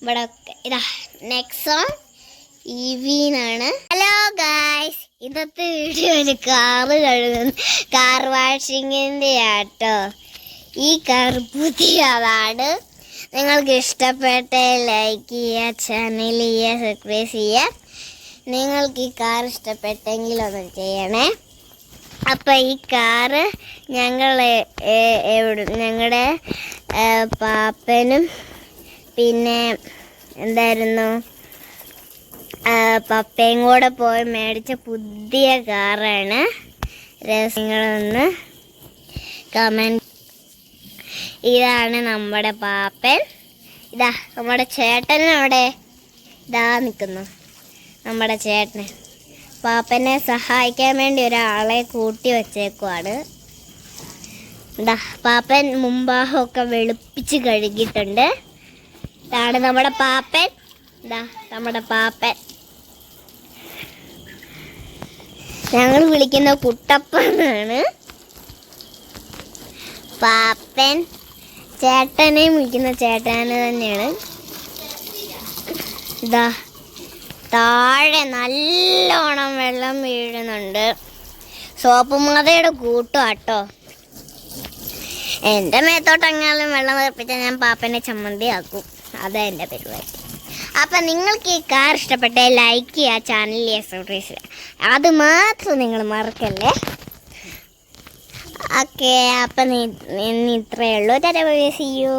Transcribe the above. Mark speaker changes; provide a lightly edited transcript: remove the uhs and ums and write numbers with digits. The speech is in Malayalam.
Speaker 1: ഇവിടെ ഇതാ നെക്സോൺ EV-നാണ്. ഹലോ ഗായ്സ്, ഇന്നത്തെ വീഡിയോ ഒരു കാർ വാഷിങ്ങിൻ്റെ ആട്ടോ. ഈ കാർ പുതിയതാണ്. നിങ്ങൾക്ക് ഇഷ്ടപ്പെട്ട ലൈക്ക് ചെയ്യുക, ചാനൽ ചെയ്യുക, സബ്സ്ക്രൈബ് ചെയ്യുക. നിങ്ങൾക്ക് ഈ കാർ ഇഷ്ടപ്പെട്ടെങ്കിൽ ഒന്ന് ചെയ്യണേ. അപ്പം ഈ കാറ് ഞങ്ങളുടെ പാപ്പനും പിന്നെ എന്തായിരുന്നു പപ്പയും കൂടെ പോയി മേടിച്ച പുതിയ കാറാണ്. രസങ്ങളൊന്ന് കമൻറ്റ്. ഇതാണ് നമ്മുടെ പാപ്പൻ. ഇതാ നമ്മുടെ ചേട്ടൻ അവിടെ ഇതാ നിൽക്കുന്നു. നമ്മുടെ ചേട്ടന് പാപ്പനെ സഹായിക്കാൻ വേണ്ടി ഒരാളെ കൂട്ടി വച്ചേക്കുവാണ്. ഇതാ പാപ്പൻ മുമ്പാഹമൊക്കെ വെളുപ്പിച്ച് കഴുകിയിട്ടുണ്ട്. ഇതാണ് നമ്മുടെ പാപ്പൻ. ഇതാ നമ്മുടെ പാപ്പൻ. ഞങ്ങൾ വിളിക്കുന്ന കുട്ടപ്പനാണ്. പാപ്പൻ ചേട്ടനെ വിളിക്കുന്ന ചേട്ടന് തന്നെയാണ്. ഇതാ താഴെ നല്ലോണം വെള്ളം വീഴുന്നുണ്ട്. സോപ്പ് മാതയുടെ കൂട്ടുവാട്ടോ. എൻ്റെ മേത്തോട്ടെങ്ങാനും വെള്ളം തെറിപ്പിച്ചാൽ ഞാൻ പാപ്പനെ ചമ്മന്തിയാക്കും. അതാ എൻ്റെ പരിപാടി. അപ്പം നിങ്ങൾക്ക് ഈ കാർ ഇഷ്ടപ്പെട്ടേ ലൈക്ക് ചെയ്യുക, ചാനൽ സബ്സ്ക്രൈബ് ചെയ്യുക. അത് മാത്രം നിങ്ങൾ മറക്കല്ലേ. ഓക്കെ, അപ്പം ഇത്രയേ ഉള്ളൂ. See U.